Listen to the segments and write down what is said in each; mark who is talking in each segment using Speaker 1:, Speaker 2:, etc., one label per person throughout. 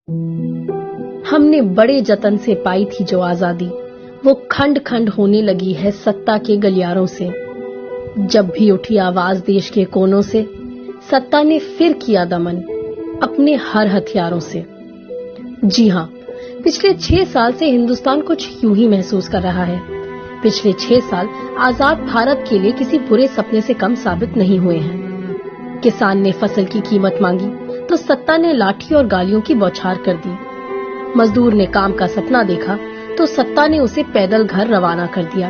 Speaker 1: हमने बड़े जतन से पाई थी जो आजादी, वो खंड खंड होने लगी है सत्ता के गलियारों से। जब भी उठी आवाज देश के कोनों से, सत्ता ने फिर किया दमन अपने हर हथियारों से। जी हां, पिछले 6 साल से हिंदुस्तान कुछ यूं ही महसूस कर रहा है। पिछले 6 साल आजाद भारत के लिए किसी बुरे सपने से कम साबित नहीं हुए हैं। किसान ने फसल की कीमत मांगी तो सत्ता ने लाठी और गालियों की बौछार कर दी। मजदूर ने काम का सपना देखा तो सत्ता ने उसे पैदल घर रवाना कर दिया।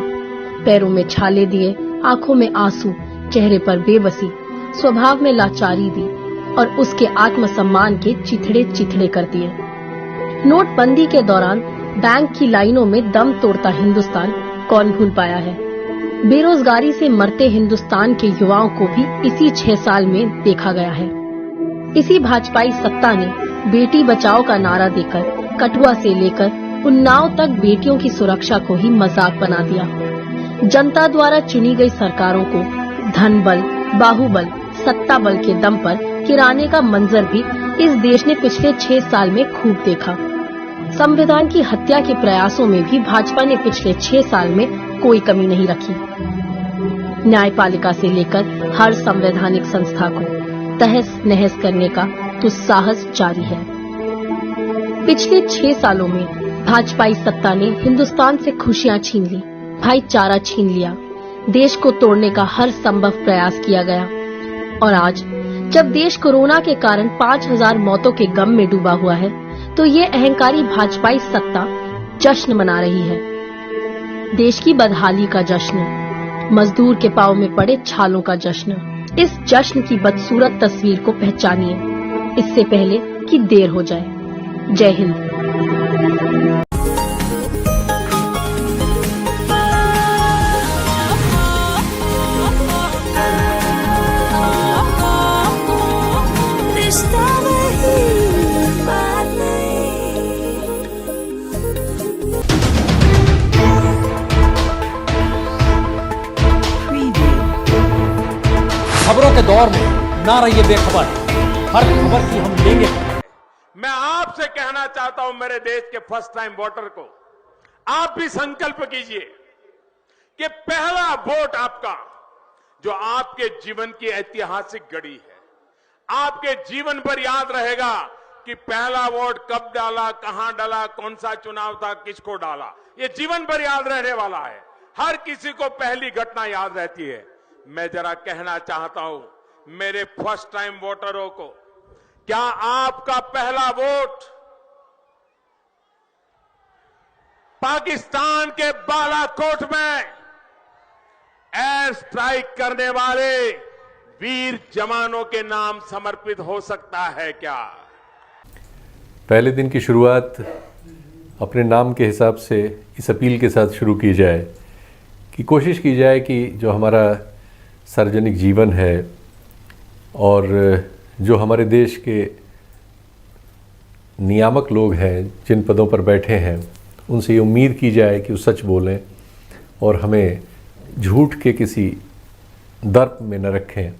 Speaker 1: पैरों में छाले दिए, आंखों में आंसू, चेहरे पर बेबसी, स्वभाव में लाचारी दी और उसके आत्मसम्मान के चिथड़े चिथड़े कर दिए। नोटबंदी के दौरान बैंक की लाइनों में दम तोड़ता हिंदुस्तान कौन भूल पाया है। बेरोजगारी से मरते हिंदुस्तान के युवाओं को भी इसी 6 साल में देखा गया है। इसी भाजपाई सत्ता ने बेटी बचाओ का नारा देकर कठुआ से लेकर उन्नाव तक बेटियों की सुरक्षा को ही मजाक बना दिया। जनता द्वारा चुनी गई सरकारों को धन बल, बाहुबल, सत्ता बल के दम पर गिराने का मंजर भी इस देश ने पिछले 6 साल में खूब देखा। संविधान की हत्या के प्रयासों में भी भाजपा ने पिछले 6 साल में कोई कमी नहीं रखी। न्यायपालिका से लेकर हर संवैधानिक संस्था को तहस नहस करने का तो साहस जारी है। पिछले 6 सालों में भाजपाई सत्ता ने हिंदुस्तान से खुशियां छीन ली, भाईचारा छीन लिया, देश को तोड़ने का हर संभव प्रयास किया गया। और आज जब देश कोरोना के कारण 5000 मौतों के गम में डूबा हुआ है, तो ये अहंकारी भाजपाई सत्ता जश्न मना रही है। देश की बदहाली का जश्न, मजदूर के पांव में पड़े छालों का जश्न। इस जश्न की बदसूरत तस्वीर को पहचानिए इससे पहले कि देर हो जाए। जय हिंद।
Speaker 2: खबरों के दौर में ना रहिए बेखबर, हर खबर की हम लेंगे।
Speaker 3: मैं आपसे कहना चाहता हूं मेरे देश के फर्स्ट टाइम वोटर को, आप भी संकल्प कीजिए कि पहला वोट आपका, जो आपके जीवन की ऐतिहासिक घड़ी है, आपके जीवन पर याद रहेगा कि पहला वोट कब डाला, कहां डाला, कौन सा चुनाव था, किसको डाला। ये जीवन भर याद रहने वाला है। हर किसी को पहली घटना याद रहती है। मैं जरा कहना चाहता हूं मेरे फर्स्ट टाइम वोटरों को, क्या आपका पहला वोट पाकिस्तान के बालाकोट में एयर स्ट्राइक करने वाले वीर जवानों के नाम समर्पित हो सकता है क्या?
Speaker 4: पहले दिन की शुरुआत अपने नाम के हिसाब से इस अपील के साथ शुरू की जाए कि कोशिश की जाए कि जो हमारा सार्वजनिक जीवन है और जो हमारे देश के नियामक लोग हैं, जिन पदों पर बैठे हैं, उनसे ये उम्मीद की जाए कि वो सच बोलें और हमें झूठ के किसी दर्प में न रखें,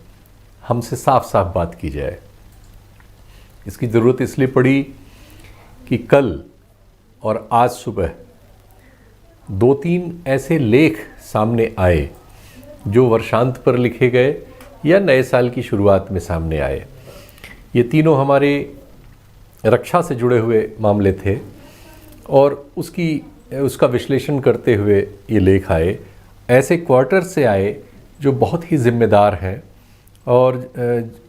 Speaker 4: हमसे साफ साफ बात की जाए। इसकी ज़रूरत इसलिए पड़ी कि कल और आज सुबह 2-3 ऐसे लेख सामने आए जो वर्षांत पर लिखे गए या नए साल की शुरुआत में सामने आए। ये तीनों हमारे रक्षा से जुड़े हुए मामले थे और उसका विश्लेषण करते हुए ये लेख आए। ऐसे क्वार्टर से आए जो बहुत ही जिम्मेदार हैं और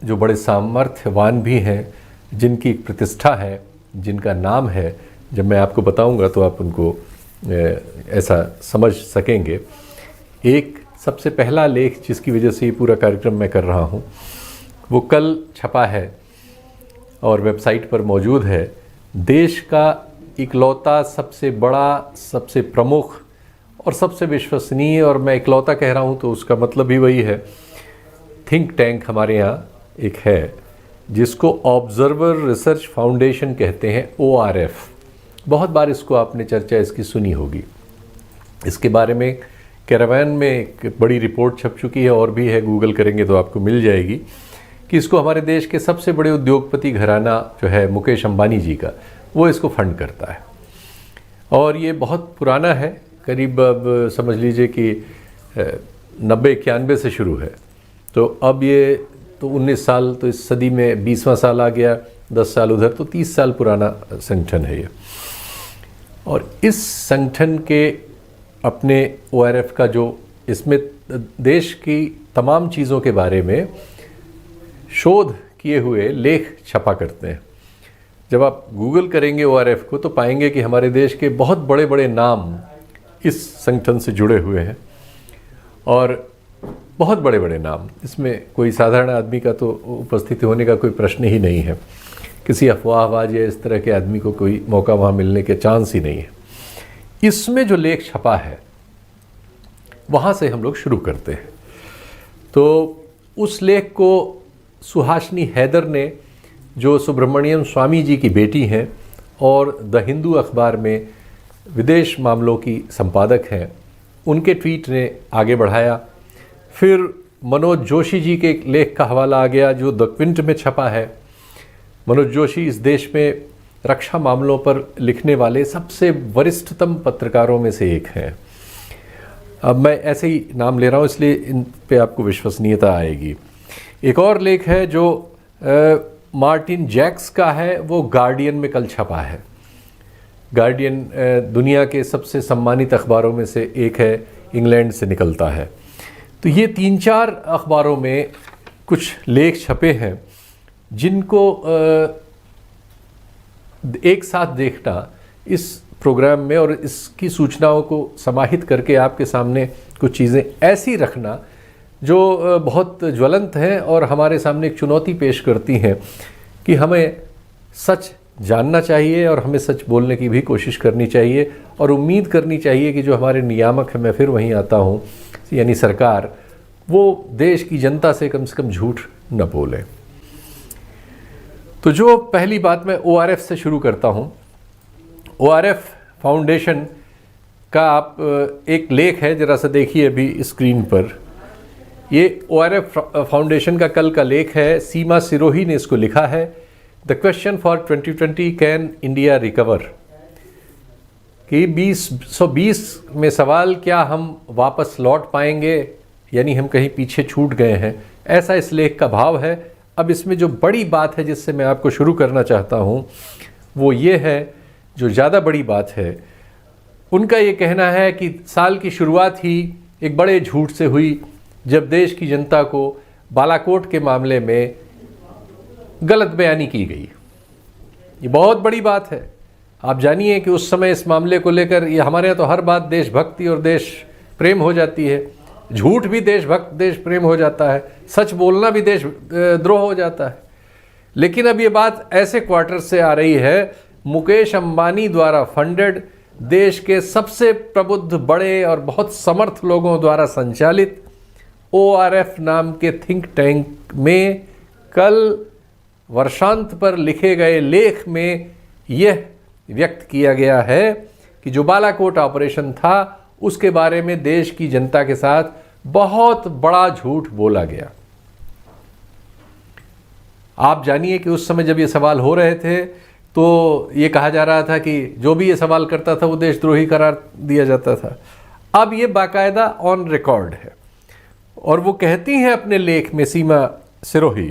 Speaker 4: जो बड़े सामर्थ्यवान भी हैं, जिनकी एक प्रतिष्ठा है, जिनका नाम है। जब मैं आपको बताऊंगा तो आप उनको ऐसा समझ सकेंगे। एक सबसे पहला लेख जिसकी वजह से ये पूरा कार्यक्रम मैं कर रहा हूँ, वो कल छपा है और वेबसाइट पर मौजूद है। देश का इकलौता सबसे बड़ा, सबसे प्रमुख और सबसे विश्वसनीय, और मैं इकलौता कह रहा हूँ तो उसका मतलब भी वही है, थिंक टैंक हमारे यहाँ एक है जिसको ऑब्जर्वर रिसर्च फाउंडेशन कहते हैं, ORF। बहुत बार इसको आपने चर्चा इसकी सुनी होगी। इसके बारे में कैरावैन में एक बड़ी रिपोर्ट छप चुकी है और भी है, गूगल करेंगे तो आपको मिल जाएगी कि इसको हमारे देश के सबसे बड़े उद्योगपति घराना जो है मुकेश अंबानी जी का, वो इसको फंड करता है। और ये बहुत पुराना है, करीब अब समझ लीजिए कि 90-91 से शुरू है। तो अब ये तो 19 साल, तो इस सदी में 20वां साल आ गया, 10 साल उधर, तो 30 साल पुराना संगठन है ये। और इस संगठन के अपने ORF का जो इसमें देश की तमाम चीज़ों के बारे में शोध किए हुए लेख छपा करते हैं। जब आप गूगल करेंगे ORF को तो पाएंगे कि हमारे देश के बहुत बड़े बड़े नाम इस संगठन से जुड़े हुए हैं, और बहुत बड़े बड़े नाम, इसमें कोई साधारण आदमी का तो उपस्थिति होने का कोई प्रश्न ही नहीं है। किसी अफवाहबाज या इस तरह के आदमी को कोई मौका वहाँ मिलने के चांस ही नहीं है। इसमें जो लेख छपा है वहाँ से हम लोग शुरू करते हैं। तो उस लेख को सुहासिनी हैदर ने, जो सुब्रमण्यम स्वामी जी की बेटी हैं और द हिंदू अखबार में विदेश मामलों की संपादक हैं, उनके ट्वीट ने आगे बढ़ाया। फिर मनोज जोशी जी के एक लेख का हवाला आ गया जो द क्विंट में छपा है। मनोज जोशी इस देश में रक्षा मामलों पर लिखने वाले सबसे वरिष्ठतम पत्रकारों में से एक हैं। अब मैं ऐसे ही नाम ले रहा हूँ इसलिए इन पे आपको विश्वसनीयता आएगी। एक और लेख है जो मार्टिन जैक्स का है, वो गार्डियन में कल छपा है। गार्डियन दुनिया के सबसे सम्मानित अखबारों में से एक है, इंग्लैंड से निकलता है। तो ये 3-4 अखबारों में कुछ लेख छपे हैं जिनको एक साथ देखना इस प्रोग्राम में और इसकी सूचनाओं को समाहित करके आपके सामने कुछ चीज़ें ऐसी रखना जो बहुत ज्वलंत हैं और हमारे सामने एक चुनौती पेश करती हैं कि हमें सच जानना चाहिए और हमें सच बोलने की भी कोशिश करनी चाहिए, और उम्मीद करनी चाहिए कि जो हमारे नियामक हैं, मैं फिर वहीं आता हूँ, यानी सरकार, वो देश की जनता से कम झूठ न बोले। तो जो पहली बात मैं ORF से शुरू करता हूँ। ORF फाउंडेशन का आप एक लेख है, ज़रा सा देखिए अभी स्क्रीन पर। ये ORF फाउंडेशन का कल का लेख है, सीमा सिरोही ने इसको लिखा है। The question for 2020, can India recover? कि 2020 में सवाल, क्या हम वापस लौट पाएंगे, यानी हम कहीं पीछे छूट गए हैं, ऐसा इस लेख का भाव है। अब इसमें जो बड़ी बात है जिससे मैं आपको शुरू करना चाहता हूँ वो ये है, जो ज़्यादा बड़ी बात है, उनका ये कहना है कि साल की शुरुआत ही एक बड़े झूठ से हुई जब देश की जनता को बालाकोट के मामले में गलत बयानी की गई। ये बहुत बड़ी बात है। आप जानिए कि उस समय इस मामले को लेकर, ये हमारे यहाँ तो हर बात देशभक्ति और देश प्रेम हो जाती है, झूठ भी देशभक्त देश प्रेम हो जाता है, सच बोलना भी देश द्रोह हो जाता है। लेकिन अब ये बात ऐसे क्वार्टर से आ रही है, मुकेश अंबानी द्वारा फंडेड, देश के सबसे प्रबुद्ध, बड़े और बहुत समर्थ लोगों द्वारा संचालित ORF नाम के थिंक टैंक में कल वर्षांत पर लिखे गए लेख में यह व्यक्त किया गया है कि जो बालाकोट ऑपरेशन था उसके बारे में देश की जनता के साथ बहुत बड़ा झूठ बोला गया। आप जानिए कि उस समय जब ये सवाल हो रहे थे तो ये कहा जा रहा था कि जो भी ये सवाल करता था वो देशद्रोही करार दिया जाता था। अब ये बाकायदा ऑन रिकॉर्ड है, और वो कहती हैं अपने लेख में, सीमा सिरोही,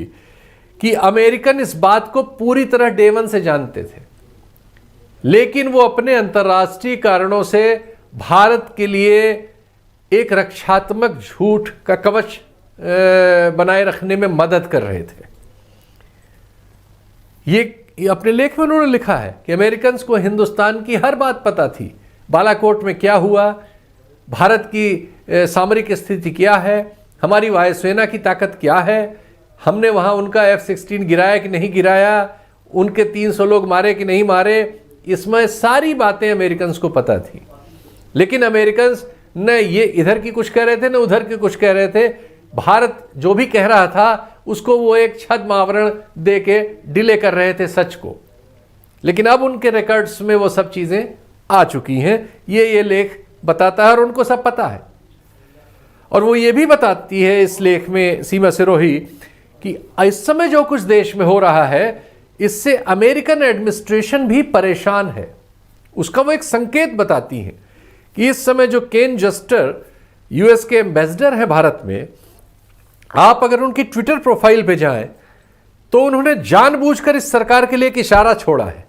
Speaker 4: कि अमेरिकन इस बात को पूरी तरह डे वन से जानते थे, लेकिन वो अपने अंतर्राष्ट्रीय कारणों से भारत के लिए एक रक्षात्मक झूठ का कवच बनाए रखने में मदद कर रहे थे। ये अपने लेख में उन्होंने लिखा है कि अमेरिकन्स को हिंदुस्तान की हर बात पता थी, बालाकोट में क्या हुआ, भारत की सामरिक स्थिति क्या है, हमारी वायुसेना की ताकत क्या है, हमने वहाँ उनका F-16 गिराया कि नहीं गिराया, उनके 300 लोग मारे कि नहीं मारे, इसमें सारी बातें अमेरिकन्स को पता थी। लेकिन अमेरिकन्स न ये इधर की कुछ कह रहे थे न उधर की कुछ कह रहे थे। भारत जो भी कह रहा था उसको वो एक छद्म आवरण दे के डिले कर रहे थे सच को। लेकिन अब उनके रिकॉर्ड्स में वो सब चीज़ें आ चुकी हैं, ये लेख बताता है और उनको सब पता है। और वो ये भी बताती है इस लेख में सीमा सिरोही कि इस समय जो कुछ देश में हो रहा है इससे अमेरिकन एडमिनिस्ट्रेशन भी परेशान है। उसका वो एक संकेत बताती है कि इस समय जो केन जस्टर यूएस के एम्बेसडर हैं भारत में, आप अगर उनकी ट्विटर प्रोफाइल पे जाएं तो उन्होंने जानबूझकर इस सरकार के लिए एक इशारा छोड़ा है।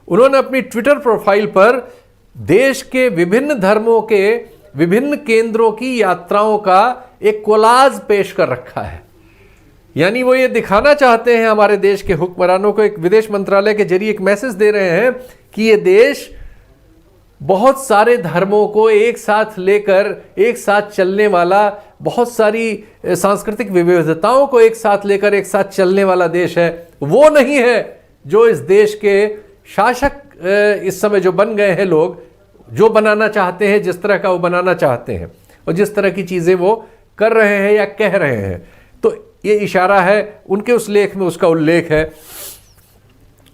Speaker 4: उन्होंने अपनी ट्विटर प्रोफाइल पर देश के विभिन्न धर्मों के विभिन्न केंद्रों की यात्राओं का एक कोलाज पेश कर रखा है। यानी वो ये दिखाना चाहते हैं हमारे देश के हुक्मरानों को, एक विदेश मंत्रालय के जरिए एक मैसेज दे रहे हैं कि ये देश बहुत सारे धर्मों को एक साथ लेकर एक साथ चलने वाला, बहुत सारी सांस्कृतिक विविधताओं को एक साथ लेकर एक साथ चलने वाला देश है। वो नहीं है जो इस देश के शासक इस समय जो बन गए हैं लोग, जो बनाना चाहते हैं, जिस तरह का वो बनाना चाहते हैं और जिस तरह की चीज़ें वो कर रहे हैं या कह रहे हैं। तो ये इशारा है, उनके उस लेख में उसका उल्लेख है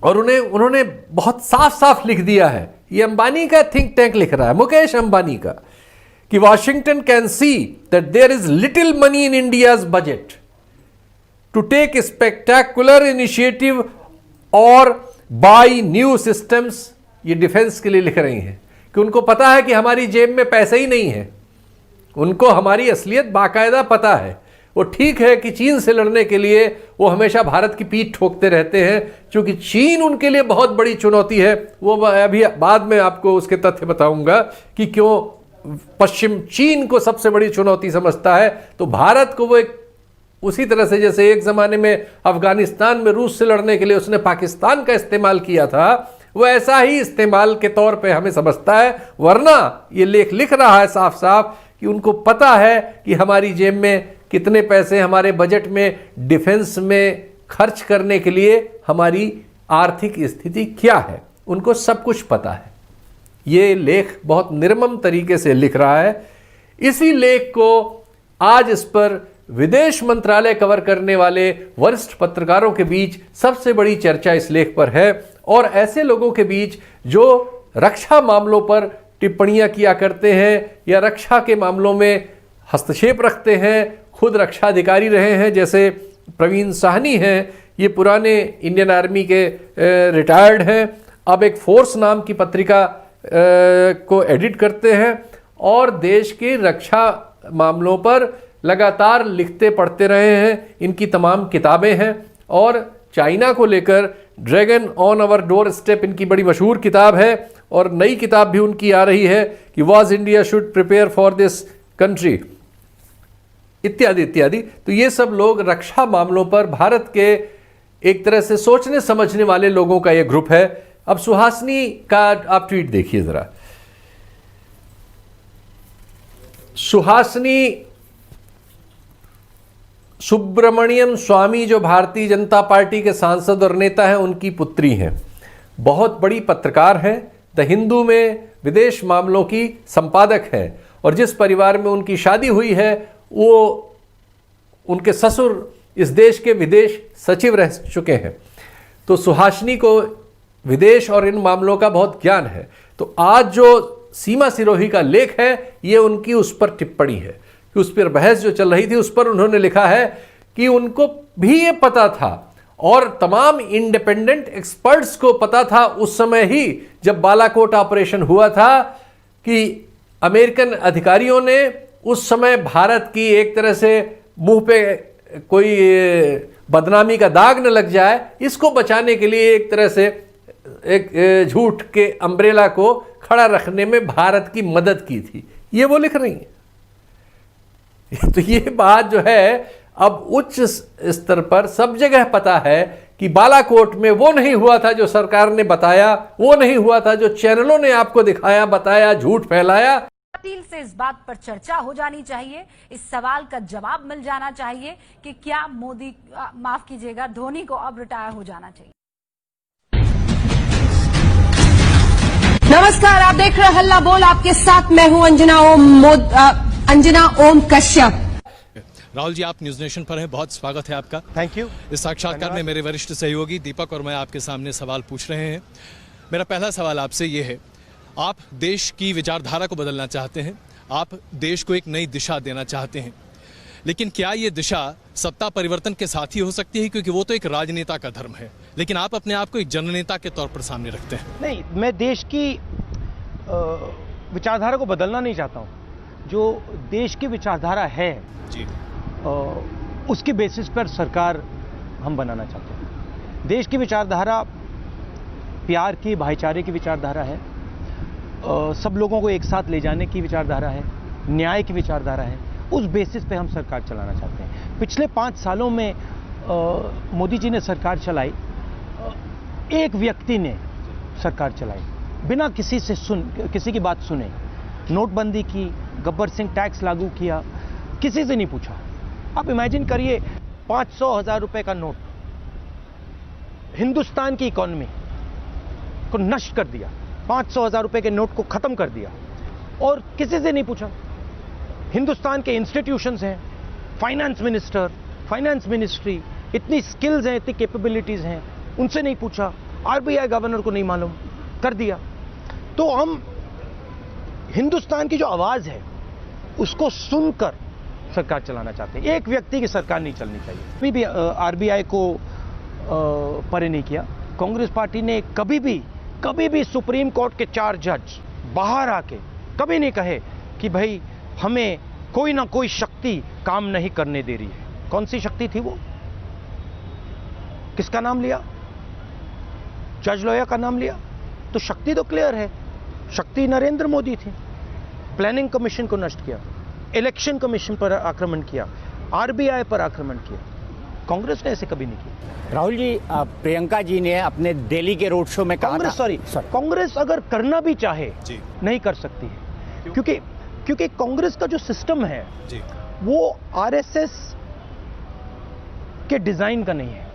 Speaker 4: और उन्होंने बहुत साफ साफ लिख दिया है। ये अंबानी का थिंक टैंक लिख रहा है, मुकेश अंबानी का, कि Washington can see that there is little money in India's budget to take spectacular initiative or buy new systems. ये डिफेंस के लिए लिख रही हैं कि उनको पता है कि हमारी जेब में पैसे ही नहीं है, उनको हमारी असलियत बाकायदा पता है। वो ठीक है कि चीन से लड़ने के लिए वो हमेशा भारत की पीठ ठोकते रहते हैं, क्योंकि चीन उनके लिए बहुत बड़ी चुनौती है। वो अभी बाद में आपको उसके तथ्य बताऊंगा कि क्यों पश्चिम चीन को सबसे बड़ी चुनौती समझता है। तो भारत को वो एक उसी तरह से जैसे एक ज़माने में अफगानिस्तान में रूस से लड़ने के लिए उसने पाकिस्तान का इस्तेमाल किया था, वो ऐसा ही इस्तेमाल के तौर पे हमें समझता है। वरना ये लेख लिख रहा है साफ साफ कि उनको पता है कि हमारी जेब में कितने पैसे, हमारे बजट में डिफेंस में खर्च करने के लिए हमारी आर्थिक स्थिति क्या है, उनको सब कुछ पता है। ये लेख बहुत निर्मम तरीके से लिख रहा है। इसी लेख को आज इस पर विदेश मंत्रालय कवर करने वाले वरिष्ठ पत्रकारों के बीच सबसे बड़ी चर्चा इस लेख पर है, और ऐसे लोगों के बीच जो रक्षा मामलों पर टिप्पणियां किया करते हैं या रक्षा के मामलों में हस्तक्षेप रखते हैं, खुद रक्षा अधिकारी रहे हैं, जैसे प्रवीण साहनी हैं। ये पुराने इंडियन आर्मी के रिटायर्ड हैं, अब एक फोर्स नाम की पत्रिका को एडिट करते हैं और देश के रक्षा मामलों पर लगातार लिखते पढ़ते रहे हैं। इनकी तमाम किताबें हैं और चाइना को लेकर dragon on our doorstep इनकी बड़ी मशहूर किताब है, और नई किताब भी उनकी आ रही है कि was India should prepare for this country, इत्यादि इत्यादि। तो ये सब लोग रक्षा मामलों पर भारत के एक तरह से सोचने समझने वाले लोगों का ये ग्रुप है। अब सुहासिनी का आप ट्वीट देखिए जरा। सुहासिनी सुब्रमण्यम स्वामी जो भारतीय जनता पार्टी के सांसद और नेता हैं, उनकी पुत्री हैं, बहुत बड़ी पत्रकार हैं, द हिंदू में विदेश मामलों की संपादक हैं, और जिस परिवार में उनकी शादी हुई है वो उनके ससुर इस देश के विदेश सचिव रह चुके हैं। तो सुहासिनी को विदेश और इन मामलों का बहुत ज्ञान है। तो आज जो सीमा सिरोही का लेख है ये उनकी उस पर टिप्पणी है कि उस पर बहस जो चल रही थी उस पर उन्होंने लिखा है कि उनको भी ये पता था और तमाम इंडिपेंडेंट एक्सपर्ट्स को पता था उस समय ही जब बालाकोट ऑपरेशन हुआ था कि अमेरिकन अधिकारियों ने उस समय भारत की एक तरह से मुंह पे कोई बदनामी का दाग न लग जाए, इसको बचाने के लिए एक तरह से एक झूठ के अम्ब्रेला को खड़ा रखने में भारत की मदद की थी। ये वो लिख रही हैं। तो ये बात जो है अब उच्च स्तर पर सब जगह पता है कि बालाकोट में वो नहीं हुआ था जो सरकार ने बताया, वो नहीं हुआ था जो चैनलों ने आपको दिखाया, बताया, झूठ फैलाया।
Speaker 5: पाटिल से इस बात पर चर्चा हो जानी चाहिए, इस सवाल का जवाब मिल जाना चाहिए कि क्या मोदी, माफ कीजिएगा, धोनी को अब रिटायर हो जाना चाहिए।
Speaker 6: नमस्कार, आप देख रहे हैं हल्ला बोल, आपके साथ मैं हूं अंजना ओम कश्यप।
Speaker 7: राहुल जी, आप न्यूज नेशन पर हैं, बहुत स्वागत है आपका।
Speaker 8: Thank you.
Speaker 7: इस साक्षात्कार में मेरे वरिष्ठ सहयोगी दीपक और मैं आपके सामने सवाल पूछ रहे हैं। मेरा पहला सवाल आपसे ये है, आप देश की विचारधारा को बदलना चाहते हैं, आप देश को एक नई दिशा देना चाहते हैं, लेकिन क्या ये दिशा सत्ता परिवर्तन के साथ ही हो सकती है, क्योंकि वो तो एक राजनेता का धर्म है, लेकिन आप अपने आप को एक जननेता के तौर पर सामने रखते हैं।
Speaker 8: नहीं, मैं देश की विचारधारा को बदलना नहीं चाहता हूं। जो देश की विचारधारा है
Speaker 7: जी,
Speaker 8: उसकी बेसिस पर सरकार हम बनाना चाहते हैं। देश की विचारधारा प्यार की, भाईचारे की विचारधारा है, सब लोगों को एक साथ ले जाने की विचारधारा है, न्याय की विचारधारा है। उस बेसिस पे हम सरकार चलाना चाहते हैं। पिछले 5 सालों में मोदी जी ने सरकार चलाई, एक व्यक्ति ने सरकार चलाई बिना किसी की बात सुने। नोटबंदी की, गब्बर सिंह टैक्स लागू किया, किसी से नहीं पूछा। आप इमेजिन करिए, 500,000 रुपए का नोट हिंदुस्तान की इकोनॉमी को नष्ट कर दिया। 500,000 रुपए के नोट को खत्म कर दिया और किसी से नहीं पूछा। हिंदुस्तान के इंस्टीट्यूशंस हैं, फाइनेंस मिनिस्टर, फाइनेंस मिनिस्ट्री, इतनी स्किल्स हैं, इतनी कैपेबिलिटीज हैं, उनसे नहीं पूछा। आरबीआई गवर्नर को नहीं मालूम, कर दिया। तो हम हिंदुस्तान की जो आवाज है उसको सुनकर सरकार चलाना चाहते हैं। एक व्यक्ति की सरकार नहीं चलनी चाहिए। कभी भी आरबीआई को परे नहीं किया। कांग्रेस पार्टी ने कभी भी सुप्रीम कोर्ट के 4 जज बाहर आके कभी नहीं कहे कि भाई हमें कोई ना कोई शक्ति काम नहीं करने दे रही है। कौन सी शक्ति थी वो? किसका नाम लिया? जज लोया का नाम लिया। तो शक्ति तो क्लियर है, शक्ति नरेंद्र मोदी थी। प्लानिंग कमीशन को नष्ट किया, इलेक्शन कमीशन पर आक्रमण किया, आरबीआई पर आक्रमण किया। कांग्रेस ने ऐसे कभी नहीं किया।
Speaker 9: राहुल जी, प्रियंका जी ने अपने दिल्ली के रोड शो में कहा
Speaker 8: कांग्रेस अगर करना भी चाहे नहीं कर सकती है, क्योंकि कांग्रेस का जो सिस्टम है वो आरएसएस के डिजाइन का नहीं है।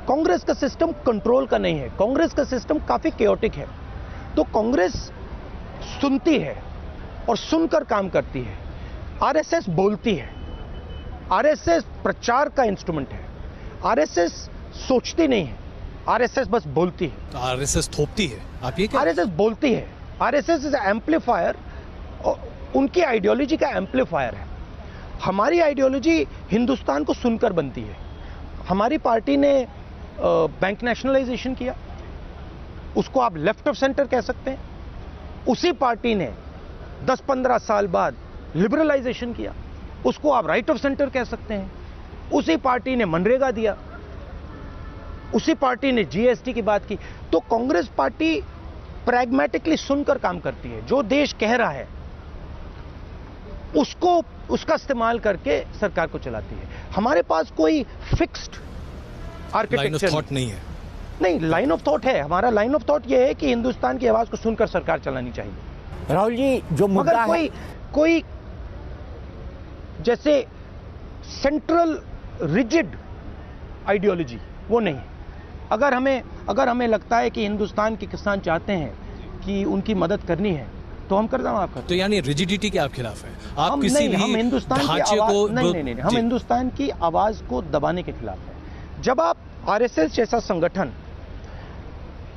Speaker 8: कांग्रेस का सिस्टम कंट्रोल का नहीं है। कांग्रेस का सिस्टम काफी केओटिक है। तो कांग्रेस सुनती है और सुनकर काम करती है। आरएसएस बोलती है। आरएसएस प्रचार का इंस्ट्रूमेंट है। आरएसएस सोचती नहीं है, आरएसएस बस बोलती है।
Speaker 7: तो आरएसएस थोपती है, आप ये क्या?
Speaker 8: आरएसएस बोलती है। आरएसएस इज एम्पलीफायर, उनकी आइडियोलॉजी का एम्पलीफायर है। हमारी आइडियोलॉजी हिंदुस्तान को सुनकर बनती है। हमारी पार्टी ने बैंक नेशनलाइजेशन किया, उसको आप लेफ्ट ऑफ सेंटर कह सकते हैं। उसी पार्टी ने 10-15 साल बाद लिबरलाइजेशन किया, उसको आप राइट ऑफ सेंटर कह सकते हैं। उसी पार्टी ने मनरेगा दिया, उसी पार्टी ने जीएसटी की बात की। तो कांग्रेस पार्टी प्रैग्मेटिकली सुनकर काम करती है। जो देश कह रहा है उसका इस्तेमाल करके सरकार को चलाती है। हमारे पास कोई फिक्स्ड आर्किटेक्चर
Speaker 7: नहीं है।
Speaker 8: नहीं, लाइन ऑफ थॉट है। हमारा लाइन ऑफ थॉट यह है कि हिंदुस्तान की आवाज को सुनकर सरकार चलानी चाहिए।
Speaker 9: राहुल जी, जो मुद्दा
Speaker 8: है, कोई जैसे सेंट्रल रिजिड आइडियोलॉजी वो नहीं है। अगर हमें लगता है कि हिंदुस्तान के किसान चाहते हैं कि उनकी मदद करनी है तो हम कर माफ करते हैं।
Speaker 7: तो यानी रिजिडिटी के आप खिलाफ हैं? आप
Speaker 8: हम
Speaker 7: किसी
Speaker 8: नहीं,
Speaker 7: भी
Speaker 8: हम हिंदुस्तान की आवाज नहीं, हम हिंदुस्तान की आवाज को दबाने के खिलाफ हैं। जब आप आरएसएस जैसा संगठन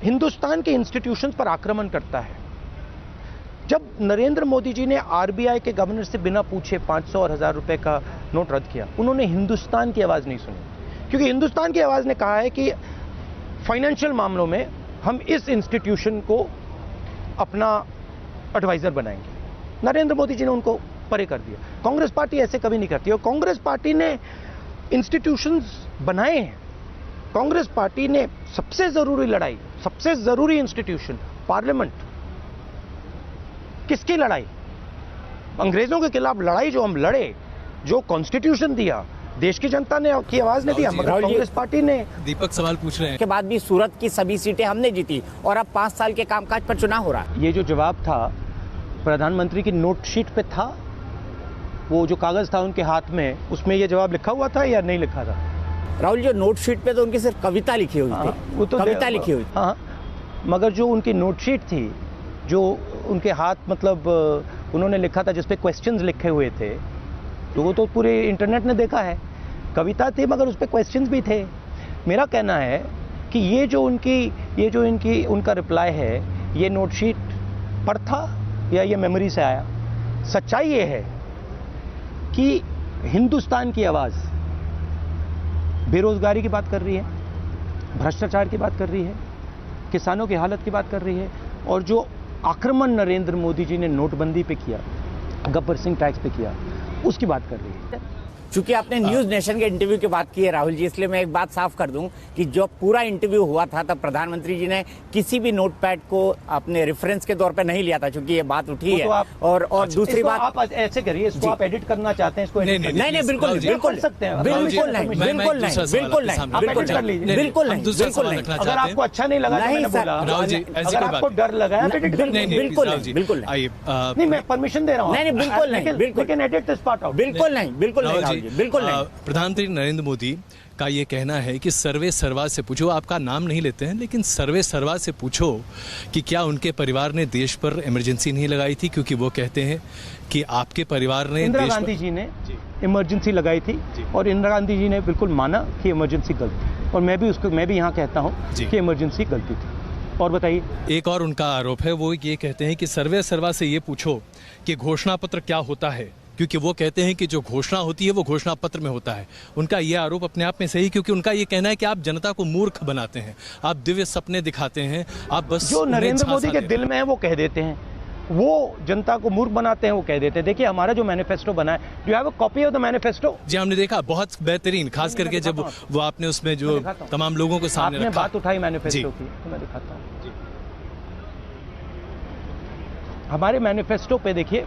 Speaker 8: हिंदुस्तान के इंस्टीट्यूशंस पर आक्रमण करता है, जब नरेंद्र मोदी जी ने आरबीआई के गवर्नर से बिना पूछे 500 और 1000 रुपए का नोट रद्द किया, उन्होंने हिंदुस्तान की आवाज नहीं सुनी। क्योंकि हिंदुस्तान की आवाज ने कहा है कि फाइनेंशियल मामलों में हम इस इंस्टीट्यूशन को अपना एडवाइजर बनाएंगे। नरेंद्र मोदी जी ने उनको परे कर दिया। कांग्रेस पार्टी ऐसे कभी नहीं करती। और कांग्रेस पार्टी ने इंस्टीट्यूशंस बनाए हैं। कांग्रेस पार्टी ने सबसे जरूरी लड़ाई, सबसे जरूरी इंस्टीट्यूशन पार्लियामेंट, किसकी लड़ाई? अंग्रेजों के खिलाफ लड़ाई जो हम लड़े, जो कॉन्स्टिट्यूशन दिया, देश की जनता ने की आवाज ने दिया, मगर कांग्रेस पार्टी ने।
Speaker 7: दीपक सवाल पूछ रहे हैं।
Speaker 9: के बाद भी सूरत की सभी सीटें हमने जीती और अब 5 साल के कामकाज पर चुनाव हो रहा है।
Speaker 8: ये जो जवाब था प्रधानमंत्री की नोट शीट पे था, वो जो कागज था उनके हाथ में, उसमें ये जवाब लिखा हुआ था या नहीं लिखा था?
Speaker 9: राहुल जी, नोट शीट पे तो उनकी सिर्फ कविता लिखी हुई थी।
Speaker 8: वो तो
Speaker 9: कविता लिखी हुई थी।
Speaker 8: हाँ, मगर जो उनकी नोट शीट थी, जो उनके हाथ मतलब उन्होंने लिखा था, जिसपे क्वेश्चंस लिखे हुए थे, तो वो तो पूरे इंटरनेट ने देखा है। कविता थी मगर उस पे क्वेश्चंस भी थे। मेरा कहना है कि ये जो उनका रिप्लाई है, ये नोट शीट पर था या ये मेमोरी से आया? सच्चाई ये है कि हिंदुस्तान की आवाज बेरोजगारी की बात कर रही है, भ्रष्टाचार की बात कर रही है, किसानों की हालत की बात कर रही है, और जो आक्रमण नरेंद्र मोदी जी ने नोटबंदी पे किया, गब्बर सिंह टैक्स पे किया, उसकी बात कर रही है।
Speaker 9: चूंकि आपने न्यूज नेशन के इंटरव्यू की बात की है राहुल जी, इसलिए मैं एक बात साफ कर दूं कि जो पूरा इंटरव्यू हुआ था तब प्रधानमंत्री जी ने किसी भी नोटपैड को अपने रेफरेंस के तौर पे नहीं लिया था, क्योंकि ये बात उठी है। और दूसरी बात,
Speaker 8: आप ऐसे करिए, इसको आप एडिट करना चाहते हैं, इसको
Speaker 9: नहीं बिल्कुल नहीं, बिल्कुल नहीं, बिल्कुल नहीं, बिल्कुल नहीं, बिल्कुल नहीं, बिल्कुल नहीं।
Speaker 8: अगर आपको अच्छा नहीं लगा,
Speaker 9: नहीं सर,
Speaker 8: अगर आपको डर लगा,
Speaker 9: बिल्कुल नहीं, बिल्कुल
Speaker 8: नहीं, मैं परमिशन दे रहा हूँ।
Speaker 9: नहीं, बिल्कुल नहीं, बिल्कुल बिल्कुल नहीं, बिल्कुल नहीं, बिल्कुल नहीं।
Speaker 7: प्रधानमंत्री नरेंद्र मोदी का ये कहना है कि सर्वे सर्वा से पूछो, आपका नाम नहीं लेते हैं, लेकिन सर्वे सर्वा से पूछो कि क्या उनके परिवार ने देश पर इमरजेंसी नहीं लगाई थी, क्योंकि वो कहते हैं कि आपके परिवार ने
Speaker 8: इंदिरा गांधी जी ने इमरजेंसी लगाई थी, और इंदिरा गांधी जी ने बिल्कुल माना कि इमरजेंसी गलत थी, और मैं भी यहाँ कहता हूँ कि इमरजेंसी गलती थी। और बताइए,
Speaker 7: एक और उनका आरोप है, वो ये कहते हैं कि सर्वे सर्वा से ये पूछो कि घोषणा पत्र क्या होता है, क्योंकि वो कहते हैं कि जो घोषणा होती है वो घोषणा पत्र में होता है। उनका ये आरोप अपने आप में सही, क्योंकि उनका ये कहना है कि आप जनता को मूर्ख बनाते हैं, आप दिव्य सपने दिखाते हैं, आप बस
Speaker 8: जो नरेंद्र मोदी के दिल में है वो कह देते हैं, वो जनता को मूर्ख बनाते हैं, वो कह देते हैं। देखिए, हमारा जो मैनिफेस्टो बना है, do you have a copy of the manifesto?
Speaker 7: जी, हमने देखा, बहुत बेहतरीन, खास करके जब वो आपने उसमें जो तमाम लोगों को सामने
Speaker 8: आपने बात उठाई मैनिफेस्टो की, तो मैं दिखाता हूँ। हमारे मैनिफेस्टो पे देखिए,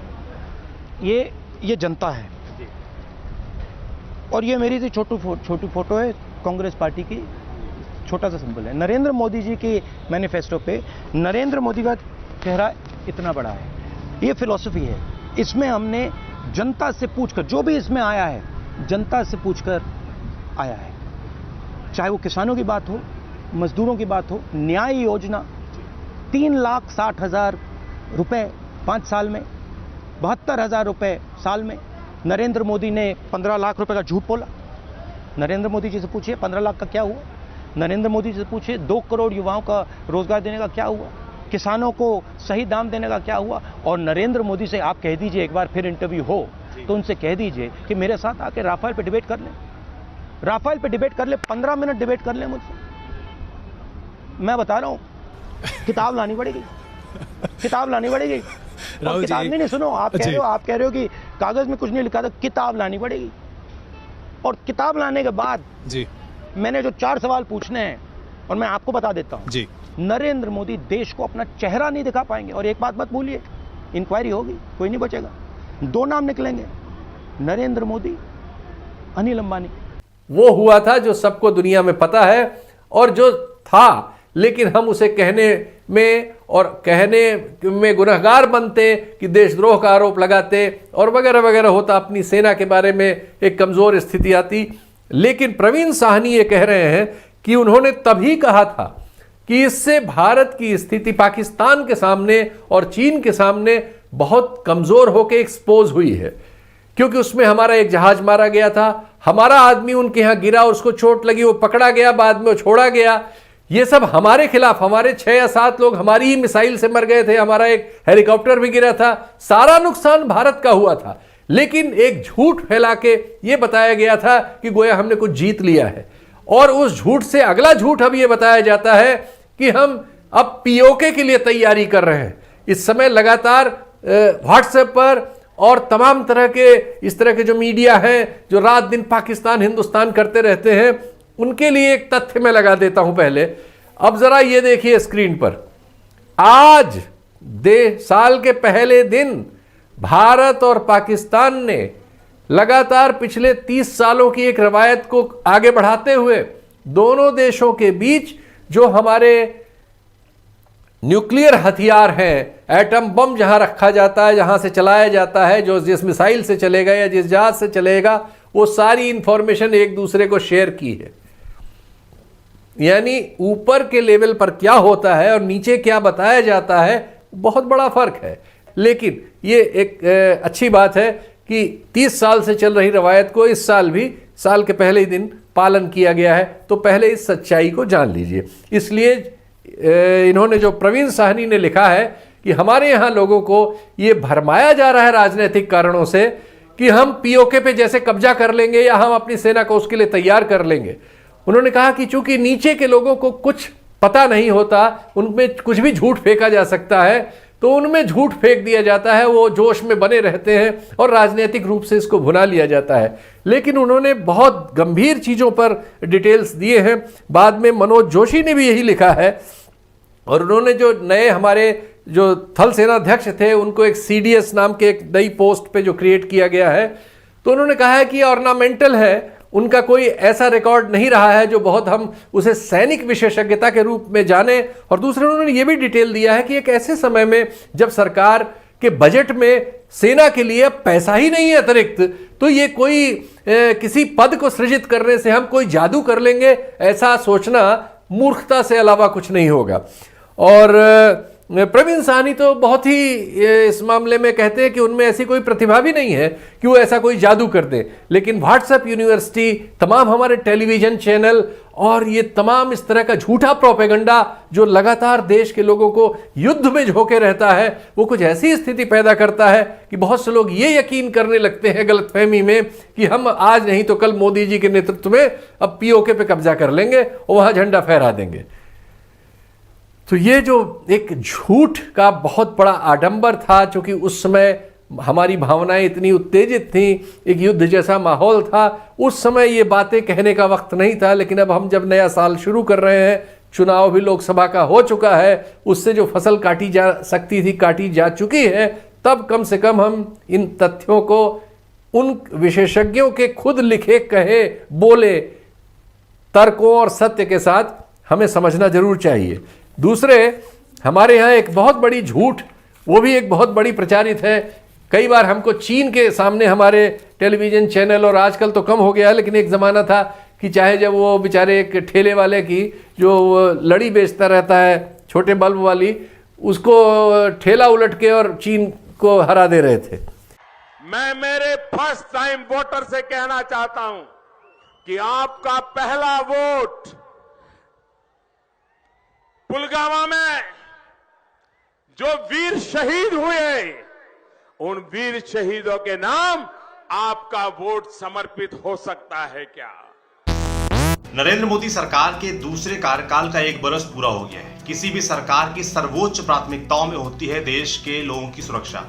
Speaker 8: ये जनता है, और ये मेरी छोटी फोटो है कांग्रेस पार्टी की, छोटा सा सिंबल है। नरेंद्र मोदी जी की मैनिफेस्टो पे नरेंद्र मोदी का चेहरा इतना बड़ा है। ये फिलॉसफी है, इसमें हमने जनता से पूछकर, जो भी इसमें आया है जनता से पूछकर आया है, चाहे वो किसानों की बात हो, मजदूरों की बात हो, न्याय योजना 3,60,000 रुपए 5 साल में, 72,000 रुपए साल में। नरेंद्र मोदी ने 15 लाख रुपए का झूठ बोला। नरेंद्र मोदी जी से पूछिए 15 लाख का क्या हुआ, नरेंद्र मोदी जी से पूछिए 2 करोड़ युवाओं का रोजगार देने का क्या हुआ, किसानों को सही दाम देने का क्या हुआ। और नरेंद्र मोदी से आप कह दीजिए, एक बार फिर इंटरव्यू हो तो उनसे कह दीजिए कि मेरे साथ आके राफेल पे डिबेट कर लें, राफेल पे डिबेट कर ले, 15 मिनट डिबेट कर ले मुझसे। मैं बता रहा हूं, किताब लानी पड़ेगी, किताब लानी पड़ेगी। और किताब नहीं, सुनो, आप कह रहे हो कि कागज में कुछ नहीं लिखा था, किताब लानी पड़ेगी। और किताब लाने के बाद
Speaker 7: जी
Speaker 8: मैंने जो 4 सवाल पूछने हैं, और मैं आपको बता देता हूं
Speaker 7: जी,
Speaker 8: नरेंद्र मोदी देश को अपना चेहरा नहीं दिखा पाएंगे। और एक बात मत भूलिए, इंक्वायरी होगी, कोई नहीं बचेगा, 2 नाम निकलेंगे, नरेंद्र मोदी, अनिल अंबानी।
Speaker 4: वो हुआ था जो सबको दुनिया में पता है, और जो था लेकिन हम उसे कहने में और कहने में गुनहगार बनते कि देशद्रोह का आरोप लगाते और वगैरह वगैरह होता, अपनी सेना के बारे में एक कमजोर स्थिति आती। लेकिन प्रवीण साहनी ये कह रहे हैं कि उन्होंने तभी कहा था कि इससे भारत की स्थिति पाकिस्तान के सामने और चीन के सामने बहुत कमजोर होकर एक्सपोज हुई है, क्योंकि उसमें हमारा एक जहाज मारा गया था, हमारा आदमी उनके यहां गिरा, उसको चोट लगी, वो पकड़ा गया, बाद में वो छोड़ा गया। ये सब हमारे खिलाफ, हमारे 6 या 7 लोग हमारी ही मिसाइल से मर गए थे, हमारा एक हेलीकॉप्टर भी गिरा था, सारा नुकसान भारत का हुआ था। लेकिन एक झूठ फैला के ये बताया गया था कि गोया हमने कुछ जीत लिया है, और उस झूठ से अगला झूठ अब ये बताया जाता है कि हम अब पीओके के लिए तैयारी कर रहे हैं। इस समय लगातार व्हाट्सएप पर और तमाम तरह के इस तरह के जो मीडिया हैं जो रात दिन पाकिस्तान हिंदुस्तान करते रहते हैं, उनके लिए एक तथ्य मैं लगा देता हूं पहले। अब जरा ये देखिए स्क्रीन पर, आज साल के पहले दिन भारत और पाकिस्तान ने लगातार पिछले 30 सालों की एक रवायत को आगे बढ़ाते हुए दोनों देशों के बीच जो हमारे न्यूक्लियर हथियार हैं, एटम बम जहां रखा जाता है, जहां से चलाया जाता है, जो जिस मिसाइल से चलेगा या जिस जहाज से चलेगा, वो सारी इंफॉर्मेशन एक दूसरे को शेयर की है। यानी ऊपर के लेवल पर क्या होता है और नीचे क्या बताया जाता है, बहुत बड़ा फर्क है। लेकिन ये एक अच्छी बात है कि 30 साल से चल रही रवायत को इस साल भी साल के पहले ही दिन पालन किया गया है। तो पहले इस सच्चाई को जान लीजिए। इसलिए इन्होंने जो प्रवीण साहनी ने लिखा है कि हमारे यहाँ लोगों को ये भरमाया जा रहा है राजनीतिक कारणों से कि हम पीओके पे जैसे कब्जा कर लेंगे या हम अपनी सेना को उसके लिए तैयार कर लेंगे। उन्होंने कहा कि चूंकि नीचे के लोगों को कुछ पता नहीं होता, उनमें कुछ भी झूठ फेंका जा सकता है, तो उनमें झूठ फेंक दिया जाता है, वो जोश में बने रहते हैं और राजनीतिक रूप से इसको भुना लिया जाता है। लेकिन उन्होंने बहुत गंभीर चीज़ों पर डिटेल्स दिए हैं। बाद में मनोज जोशी ने भी यही लिखा है, और उन्होंने जो नए हमारे जो थल सेनाध्यक्ष थे उनको एक CDS नाम के एक नई पोस्ट पे जो क्रिएट किया गया है, तो उन्होंने कहा है कि ऑर्नामेंटल है, उनका कोई ऐसा रिकॉर्ड नहीं रहा है जो बहुत हम उसे सैनिक विशेषज्ञता के रूप में जाने। और दूसरे उन्होंने ये भी डिटेल दिया है कि एक ऐसे समय में जब सरकार के बजट में सेना के लिए पैसा ही नहीं है अतिरिक्त, तो ये कोई किसी पद को सृजित करने से हम कोई जादू कर लेंगे, ऐसा सोचना मूर्खता से अलावा कुछ नहीं होगा। और प्रवीण साहनी तो बहुत ही इस मामले में कहते हैं कि उनमें ऐसी कोई प्रतिभा भी नहीं है कि वो ऐसा कोई जादू कर दे। लेकिन व्हाट्सएप यूनिवर्सिटी, तमाम हमारे टेलीविजन चैनल और ये तमाम इस तरह का झूठा प्रोपेगेंडा जो लगातार देश के लोगों को युद्ध में झोंके रहता है, वो कुछ ऐसी स्थिति पैदा करता है कि बहुत से लोग ये यकीन करने लगते हैं गलतफहमी में कि हम आज नहीं तो कल मोदी जी के नेतृत्व में अब पीओके पे कब्जा कर लेंगे और वहां झंडा फहरा देंगे। तो ये जो एक झूठ का बहुत बड़ा आडंबर था, क्योंकि उस समय हमारी भावनाएं इतनी उत्तेजित थीं, एक युद्ध जैसा माहौल था, उस समय ये बातें कहने का वक्त नहीं था। लेकिन अब हम जब नया साल शुरू कर रहे हैं, चुनाव भी लोकसभा का हो चुका है, उससे जो फसल काटी जा सकती थी काटी जा चुकी है, तब कम से कम हम इन तथ्यों को उन विशेषज्ञों के खुद लिखे कहे बोले तर्कों और सत्य के साथ हमें समझना जरूर चाहिए। दूसरे, हमारे यहाँ एक बहुत बड़ी झूठ, वो भी एक बहुत बड़ी प्रचारित है। कई बार हमको चीन के सामने हमारे टेलीविज़न चैनल, और आजकल तो कम हो गया है, लेकिन एक ज़माना था कि चाहे जब वो बेचारे एक ठेले वाले की जो लड़ी बेचता रहता है छोटे बल्ब वाली, उसको ठेला उलट के और चीन को हरा दे रहे थे।
Speaker 3: मैं मेरे फर्स्ट टाइम वोटर से कहना चाहता हूं कि आपका पहला वोट पुलवामा में जो वीर शहीद हुए, उन वीर शहीदों के नाम आपका वोट समर्पित हो सकता है क्या?
Speaker 10: नरेंद्र मोदी सरकार के दूसरे कार्यकाल का 1 बरस पूरा हो गया है। किसी भी सरकार की सर्वोच्च प्राथमिकताओं में होती है देश के लोगों की सुरक्षा,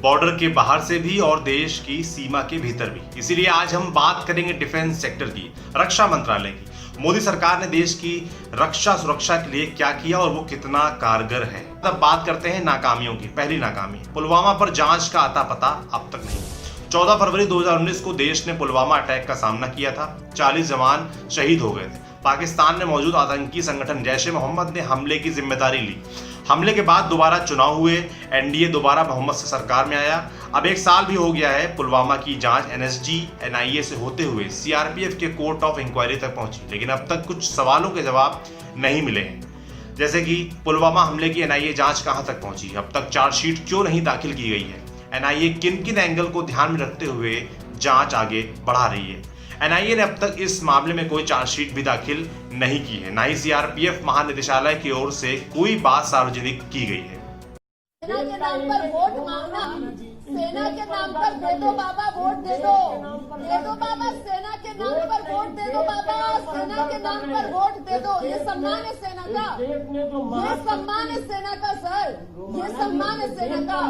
Speaker 10: बॉर्डर के बाहर से भी और देश की सीमा के भीतर भी। इसीलिए आज हम बात करेंगे डिफेंस सेक्टर की, रक्षा मंत्रालय की। मोदी सरकार ने देश की रक्षा सुरक्षा के लिए क्या किया और वो कितना कारगर है। तब बात करते हैं नाकामियों की। पहली नाकामी, पुलवामा पर जांच का अता पता अब तक नहीं। 14 फरवरी 2019 को देश ने पुलवामा अटैक का सामना किया था। 40 जवान शहीद हो गए थे। पाकिस्तान में मौजूद आतंकी संगठन जैश ए मोहम्मद ने हमले की जिम्मेदारी ली। हमले के बाद दोबारा चुनाव हुए, एनडीए दोबारा बहुमत से सरकार में आया। अब 1 साल भी हो गया है। पुलवामा की जांच एनएसजी, एनआईए से होते हुए सीआरपीएफ के कोर्ट ऑफ इंक्वायरी तक पहुंची, लेकिन अब तक कुछ सवालों के जवाब नहीं मिले हैं। जैसे कि पुलवामा हमले की एनआईए जांच कहां तक पहुंची, अब तक चार्जशीट क्यों नहीं दाखिल की गई है, एनआईए किन किन एंगल को ध्यान में रखते हुए जांच आगे बढ़ा रही है। एनआईए ने अब तक इस मामले में कोई चार्जशीट भी दाखिल नहीं की है, ना ही सीआरपीएफ महानिदेशालय की ओर से कोई बात सार्वजनिक की गई है।
Speaker 11: सेना के नाम पर वोट मांगना, सेना के नाम पर दे दो बाबा, वोट दे दो, दे दो बाबा, सेना के नाम पर वोट दे दो बाबा, सेना के नाम पर वोट दे दो। ये सम्मान है सेना का, ये सम्मान है सेना का सर, ये सम्मान है सेना का,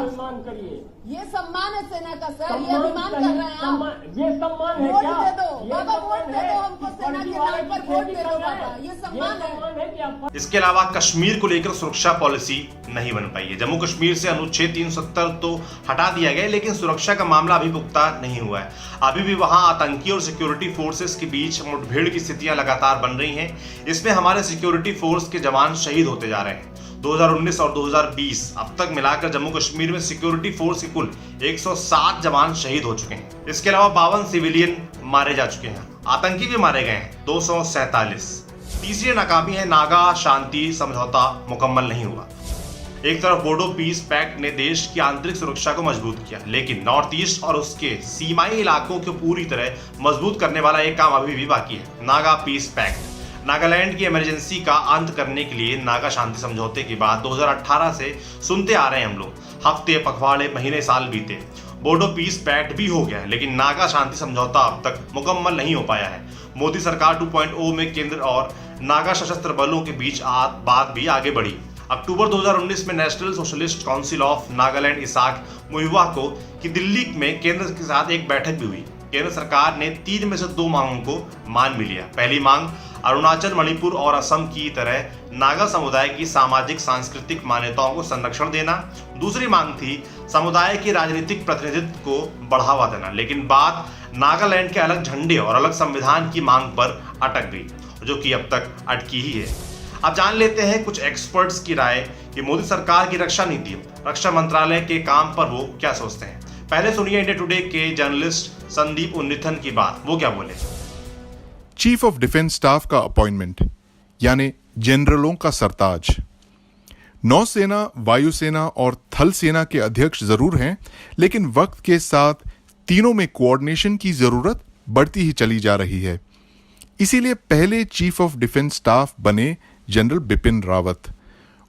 Speaker 11: ये सम्मान है सेना का सर, ये अभिमान कर रहे हैं आप। ये सम्मान है, वोट दे दो बाबा, वोट दे दो हमको, सेना के नाम पर वोट दे दो बाबा, ये सम्मान है।
Speaker 10: इसके अलावा कश्मीर को लेकर सुरक्षा पॉलिसी नहीं बन पाई है। जम्मू कश्मीर से अनुच्छेद 370 तो हटा दिया गया, लेकिन सुरक्षा का मामला अभी पुख्ता नहीं हुआ है। अभी भी वहां आतंकी और सिक्योरिटी फोर्सेस के बीच मुठभेड़ की स्थितियां लगातार बन रही हैं। इसमें हमारे सिक्योरिटी फोर्स के जवान शहीद होते जा रहे हैं। 2019 और 2020 अब तक मिलाकर जम्मू कश्मीर में सिक्योरिटी फोर्स के कुल 107 जवान शहीद हो चुके हैं। इसके अलावा 52 सिविलियन मारे जा चुके हैं, आतंकी भी मारे गए हैं 247। तीसरी नाकामी है नागा शांति समझौता मुकम्मल नहीं हुआ। एक तरफ बोडो पीस पैक्ट ने देश की आंतरिक सुरक्षा को मजबूत किया, लेकिन नॉर्थ ईस्ट और उसके सीमाई इलाकों को पूरी तरह मजबूत करने वाला एक काम अभी भी बाकी है, नागा पीस पैक्ट। नागालैंड की इमरजेंसी का अंत करने के लिए नागा शांति समझौते के बाद 2018 से सुनते आ रहे हैं हम लोग, हफ्ते, पखवाड़े, महीने, साल बीते। बोडो पीस पैक्ट भी हो गया है, लेकिन नागा शांति समझौता अब तक मुकम्मल नहीं हो पाया है। मोदी सरकार 2.0 में केंद्र और नागा सशस्त्र बलों के बीच बात भी आगे बढ़ी। अक्टूबर 2019 में National Socialist Council of Nagaland Isak Muivah को की दिल्ली में केंद्र के साथ एक बैठक भी हुई। केंद्र सरकार ने 3 में से 2 मांगों को मान भी लिया। पहली मांग अरुणाचल, मणिपुर और असम की तरह नागा समुदाय की सामाजिक सांस्कृतिक मान्यताओं को संरक्षण देना। दूसरी मांग थी समुदाय के राजनीतिक प्रतिनिधित्व को बढ़ावा देना। लेकिन बात नागालैंड के अलग झंडे और अलग संविधान की मांग पर अटक गई, जो कि अब तक अटकी ही है। अब जान लेते हैं कुछ एक्सपर्ट्स की राय कि मोदी सरकार की रक्षा नीति, रक्षा मंत्रालय के काम पर वो क्या सोचते हैं। पहले सुनिए इंडिया टुडे के जर्नलिस्ट संदीप उन्नीथन की बात, वो क्या बोले।
Speaker 12: चीफ ऑफ डिफेंस स्टाफ का अपॉइंटमेंट यानी जनरलों का सरताज। नौसेना, वायुसेना और थल सेना के अध्यक्ष जरूर हैं, लेकिन वक्त के साथ तीनों में कोऑर्डिनेशन की जरूरत बढ़ती ही चली जा रही है। इसीलिए पहले चीफ ऑफ डिफेंस स्टाफ बने जनरल बिपिन रावत।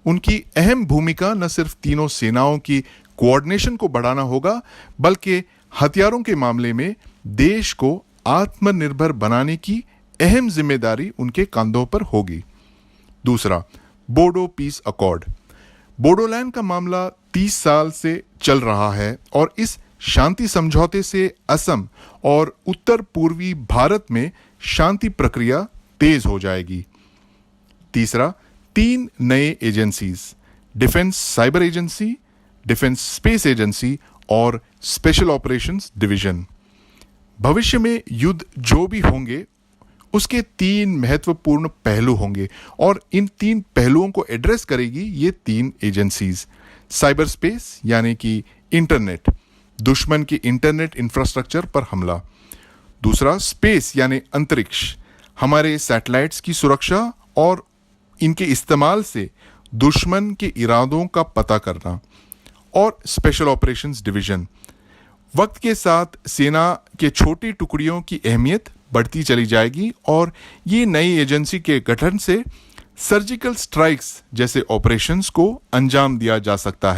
Speaker 12: उनकी अहम भूमिका न सिर्फ तीनों सेनाओं की कोऑर्डिनेशन को बढ़ाना होगा, बल्कि हथियारों के मामले में देश को आत्मनिर्भर बनाने की अहम जिम्मेदारी उनके कंधों पर होगी। दूसरा, बोडो पीस अकॉर्ड। बोडोलैंड का मामला 30 साल से चल रहा है और इस शांति समझौते से असम और उत्तर पूर्वी भारत में शांति प्रक्रिया तेज हो जाएगी। तीसरा, 3 नए agencies, defence cyber agency, defence space agency और स्पेशल ऑपरेशंस डिवीजन। भविष्य में युद्ध जो भी होंगे उसके 3 महत्वपूर्ण पहलू होंगे और इन 3 पहलुओं को एड्रेस करेगी ये 3 एजेंसीज। साइबर स्पेस यानी कि इंटरनेट, दुश्मन की इंटरनेट इंफ्रास्ट्रक्चर पर हमला। दूसरा, स्पेस यानी अंतरिक्ष, हमारे सैटेलाइट्स की सुरक्षा और इनके इस्तेमाल से दुश्मन के इरादों का पता करना। और स्पेशल ऑपरेशंस डिवीजन, वक्त के साथ सेना के छोटी टुकड़ियों की अहमियत बढ़ती चली जाएगी और ये नई एजेंसी के गठन से सर्जिकल स्ट्राइक्स जैसे ऑपरेशंस को अंजाम दिया जा सकता है।